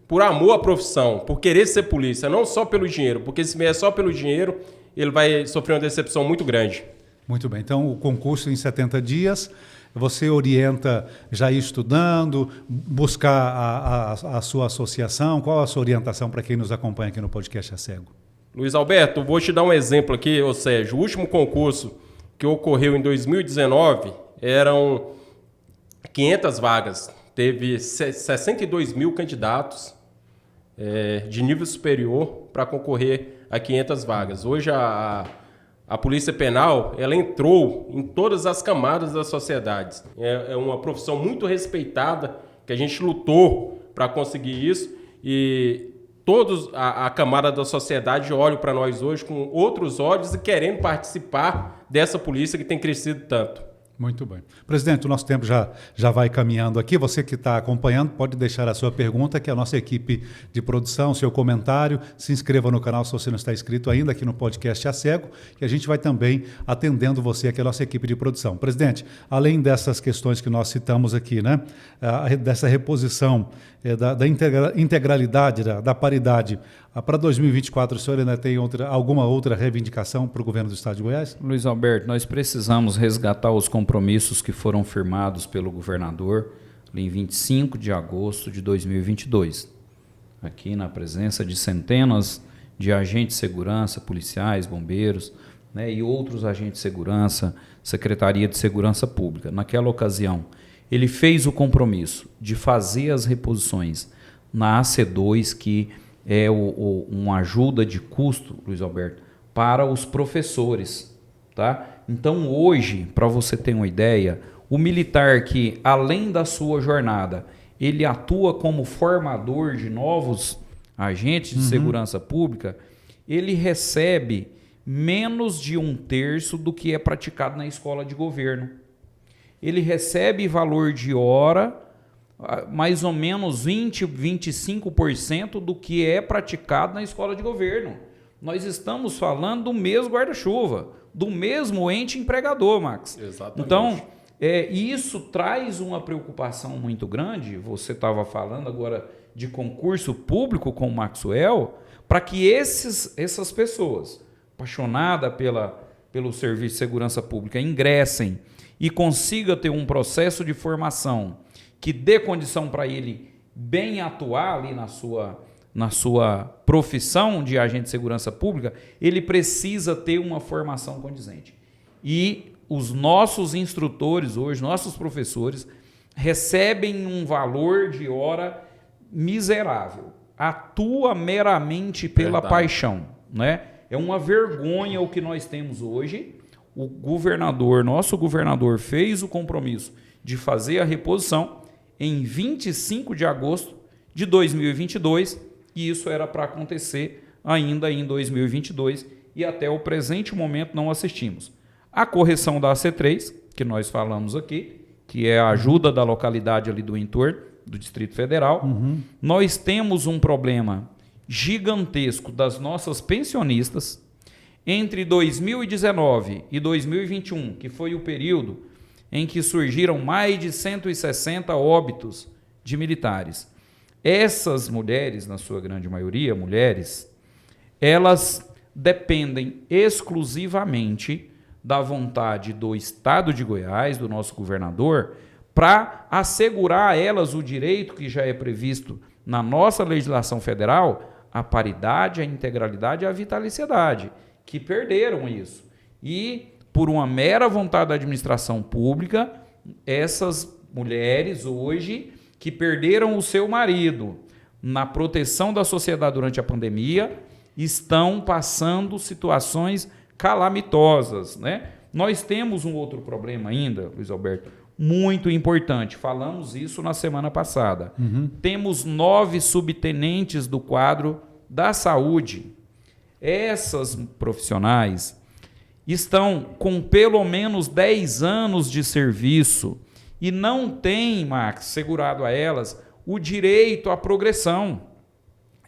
por amor à profissão, por querer ser polícia, não só pelo dinheiro, porque se vier só pelo dinheiro, ele vai sofrer uma decepção muito grande. Muito bem, então o concurso em 70 dias, você orienta já ir estudando, buscar a sua associação, qual a sua orientação para quem nos acompanha aqui no podcast A Cego? Luiz Alberto, vou te dar um exemplo aqui, ou seja, o último concurso que ocorreu em 2019 eram 500 vagas, teve 62 mil candidatos de nível superior para concorrer a 500 vagas. Hoje a Polícia Penal, ela entrou em todas as camadas da sociedade. É uma profissão muito respeitada, que a gente lutou para conseguir isso, e todos a camada da sociedade olham para nós hoje com outros olhos e querendo participar dessa polícia que tem crescido tanto. Muito bem. Presidente, o nosso tempo já vai caminhando aqui. Você que está acompanhando pode deixar a sua pergunta, que a nossa equipe de produção, seu comentário, se inscreva no canal se você não está inscrito ainda aqui no podcast A Cego, que a gente vai também atendendo você aqui, a nossa equipe de produção. Presidente, além dessas questões que nós citamos aqui, né, dessa reposição da integralidade, da paridade, para 2024, o senhor ainda tem alguma outra reivindicação para o governo do Estado de Goiás? Luiz Alberto, nós precisamos resgatar os compromissos que foram firmados pelo governador em 25 de agosto de 2022, aqui na presença de centenas de agentes de segurança, policiais, bombeiros, né, e outros agentes de segurança, Secretaria de Segurança Pública. Naquela ocasião, ele fez o compromisso de fazer as reposições na AC2, que é uma ajuda de custo, Luiz Alberto, para os professores. Tá? Então, hoje, para você ter uma ideia, o militar que, além da sua jornada, ele atua como formador de novos agentes de segurança pública, ele recebe menos de 1/3 do que é praticado na escola de governo. Ele recebe valor de hora mais ou menos 25% do que é praticado na escola de governo. Nós estamos falando do mesmo guarda-chuva, do mesmo ente empregador, Max. Exatamente. Então, isso traz uma preocupação muito grande. Você estava falando agora de concurso público com o Maxwell, para que essas pessoas apaixonadas pelo Serviço de Segurança Pública ingressem e consigam ter um processo de formação que dê condição para ele bem atuar ali na sua profissão de agente de segurança pública, ele precisa ter uma formação condizente. E os nossos instrutores hoje, nossos professores, recebem um valor de hora miserável. Atua meramente pela paixão, né? É uma vergonha o que nós temos hoje. O governador, nosso governador, fez o compromisso de fazer a reposição em 25 de agosto de 2022, e isso era para acontecer ainda em 2022, e até o presente momento não assistimos. A correção da AC3, que nós falamos aqui, que é a ajuda da localidade ali do entorno, do Distrito Federal, nós temos um problema gigantesco das nossas pensionistas. Entre 2019 e 2021, que foi o período em que surgiram mais de 160 óbitos de militares. Essas mulheres, na sua grande maioria, mulheres, elas dependem exclusivamente da vontade do Estado de Goiás, do nosso governador, para assegurar a elas o direito que já é previsto na nossa legislação federal, a paridade, a integralidade e a vitaliciedade, que perderam isso. E, por uma mera vontade da administração pública, essas mulheres hoje que perderam o seu marido na proteção da sociedade durante a pandemia estão passando situações calamitosas, né? Nós temos um outro problema ainda, Luiz Alberto, muito importante. Falamos isso na semana passada. Temos 9 subtenentes do quadro da saúde. Essas profissionais estão com pelo menos 10 anos de serviço e não têm, Max, segurado a elas o direito à progressão.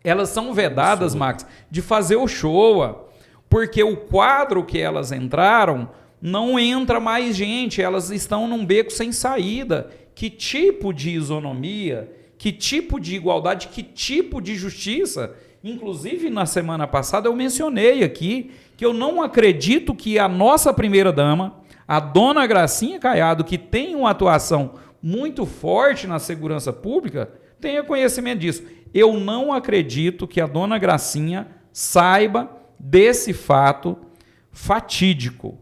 Elas são vedadas, Max, de fazer o show, porque o quadro que elas entraram não entra mais gente, elas estão num beco sem saída. Que tipo de isonomia, que tipo de igualdade, que tipo de justiça? Inclusive, na semana passada, eu mencionei aqui que eu não acredito que a nossa primeira-dama, a dona Gracinha Caiado, que tem uma atuação muito forte na segurança pública, tenha conhecimento disso. Eu não acredito que a dona Gracinha saiba desse fato fatídico,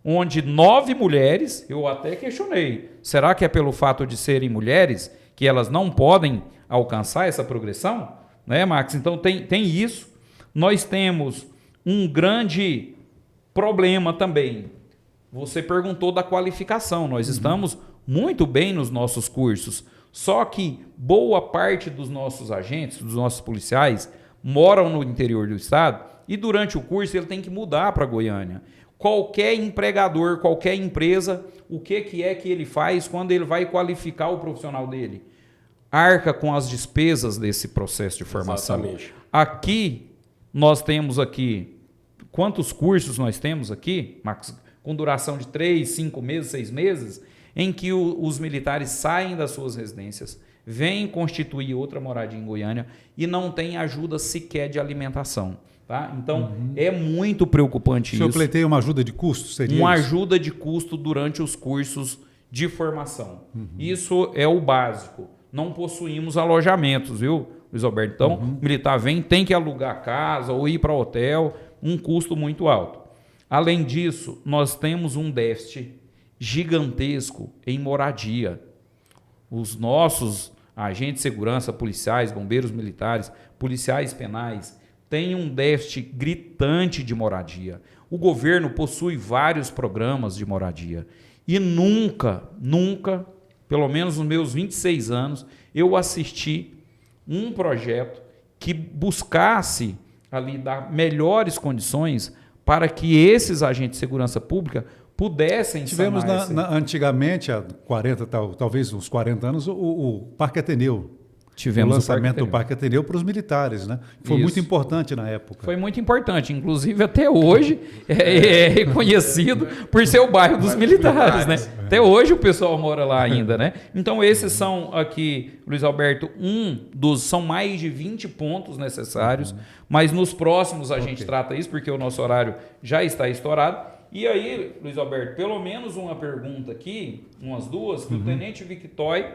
onde 9 mulheres, eu até questionei, será que é pelo fato de serem mulheres que elas não podem alcançar essa progressão? né, Max? Então tem isso. Nós temos um grande problema também. Você perguntou da qualificação. Nós estamos muito bem nos nossos cursos. Só que boa parte dos nossos agentes, dos nossos policiais, moram no interior do estado e durante o curso ele tem que mudar para Goiânia. Qualquer empregador, qualquer empresa, o que é que ele faz quando ele vai qualificar o profissional dele? Arca com as despesas desse processo de formação. Exatamente. Aqui, nós temos aqui, quantos cursos nós temos aqui, Max? Com duração de 3, 5 meses, 6 meses, em que os militares saem das suas residências, vêm constituir outra moradia em Goiânia e não tem ajuda sequer de alimentação. Tá? Então, é muito preocupante isso. O senhor pleiteia uma ajuda de custo? Seria Uma isso? ajuda de custo durante os cursos de formação. Isso é o básico. Não possuímos alojamentos, viu, Luiz Alberto? Então, o militar vem, tem que alugar casa ou ir para hotel, um custo muito alto. Além disso, nós temos um déficit gigantesco em moradia. Os nossos agentes de segurança, policiais, bombeiros militares, policiais penais, têm um déficit gritante de moradia. O governo possui vários programas de moradia. E nunca, pelo menos nos meus 26 anos, eu assisti um projeto que buscasse ali dar melhores condições para que esses agentes de segurança pública pudessem Tivemos antigamente, há 40, talvez uns 40 anos, o Parque Ateneu. Tivemos o lançamento do Parque Ateneu para os militares, né? Foi muito importante na época. Foi muito importante. Inclusive, até hoje, é reconhecido por ser o bairro dos militares, né? Até hoje o pessoal mora lá ainda, né? Então, esses são aqui, Luiz Alberto, são mais de 20 pontos necessários, mas nos próximos a gente trata isso, porque o nosso horário já está estourado. E aí, Luiz Alberto, pelo menos uma pergunta aqui, umas duas, que o Tenente Victoy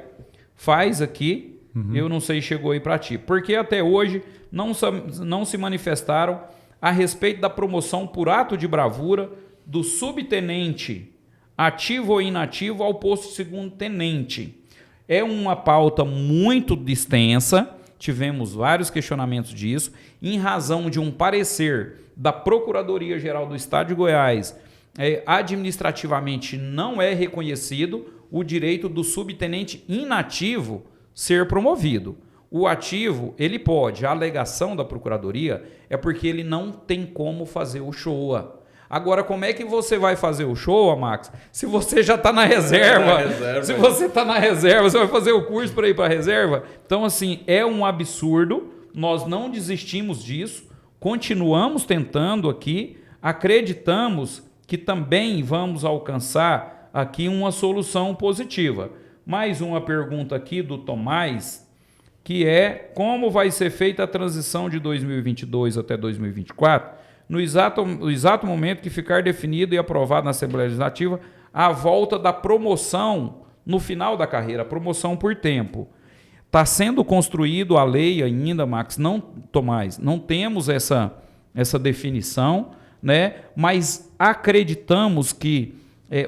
faz aqui. Eu não sei se chegou aí para ti. Porque até hoje não se manifestaram a respeito da promoção por ato de bravura do subtenente ativo ou inativo ao posto de segundo tenente. É uma pauta muito extensa, tivemos vários questionamentos disso, em razão de um parecer da Procuradoria-Geral do Estado de Goiás, administrativamente não é reconhecido o direito do subtenente inativo ser promovido. O ativo, ele pode, a alegação da Procuradoria é porque ele não tem como fazer o SHOA. Agora, como é que você vai fazer o SHOA, Max? Se você já está na reserva, se você está na reserva, você vai fazer o curso para ir para a reserva? Então, assim, é um absurdo, nós não desistimos disso, continuamos tentando aqui, acreditamos que também vamos alcançar aqui uma solução positiva. Mais uma pergunta aqui do Tomás, que é como vai ser feita a transição de 2022 até 2024, no exato momento que ficar definido e aprovado na Assembleia Legislativa a volta da promoção no final da carreira, promoção por tempo. Está sendo construído a lei ainda, Max, não, Tomás, não temos essa definição, né? Mas acreditamos que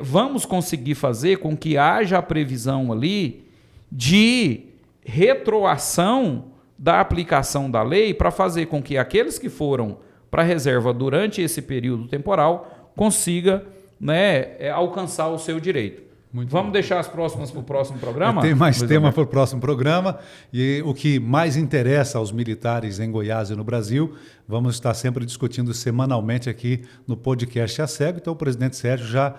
vamos conseguir fazer com que haja a previsão ali de retroação da aplicação da lei para fazer com que aqueles que foram para a reserva durante esse período temporal consiga, né, alcançar o seu direito. Vamos deixar as próximas para o próximo programa? Tem mais tema para o próximo programa. E o que mais interessa aos militares em Goiás e no Brasil, vamos estar sempre discutindo semanalmente aqui no podcast A Cego. Então o presidente Sérgio já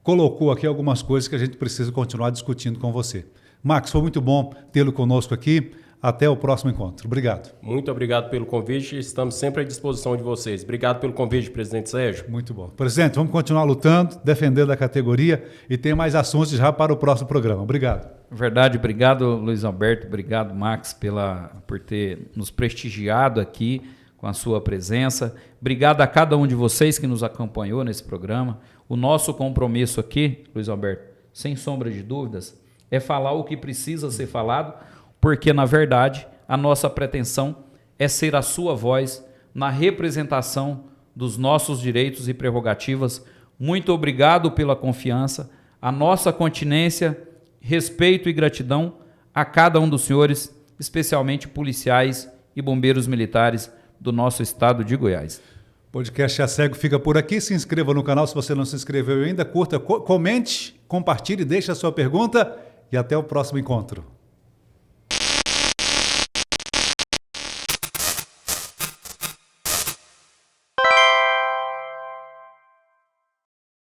colocou aqui algumas coisas que a gente precisa continuar discutindo com você. Max, foi muito bom tê-lo conosco aqui. Até o próximo encontro. Obrigado. Muito obrigado pelo convite. Estamos sempre à disposição de vocês. Obrigado pelo convite, presidente Sérgio. Muito bom. Presidente, vamos continuar lutando, defendendo a categoria e tem mais assuntos já para o próximo programa. Obrigado. Verdade. Obrigado, Luiz Alberto. Obrigado, Max, por ter nos prestigiado aqui com a sua presença. Obrigado a cada um de vocês que nos acompanhou nesse programa. O nosso compromisso aqui, Luiz Alberto, sem sombra de dúvidas, é falar o que precisa ser falado, porque, na verdade, a nossa pretensão é ser a sua voz na representação dos nossos direitos e prerrogativas. Muito obrigado pela confiança, a nossa continência, respeito e gratidão a cada um dos senhores, especialmente policiais e bombeiros militares do nosso estado de Goiás. Podcast A Cego fica por aqui. Se inscreva no canal se você não se inscreveu ainda. Curta, comente, compartilhe, deixe a sua pergunta e até o próximo encontro.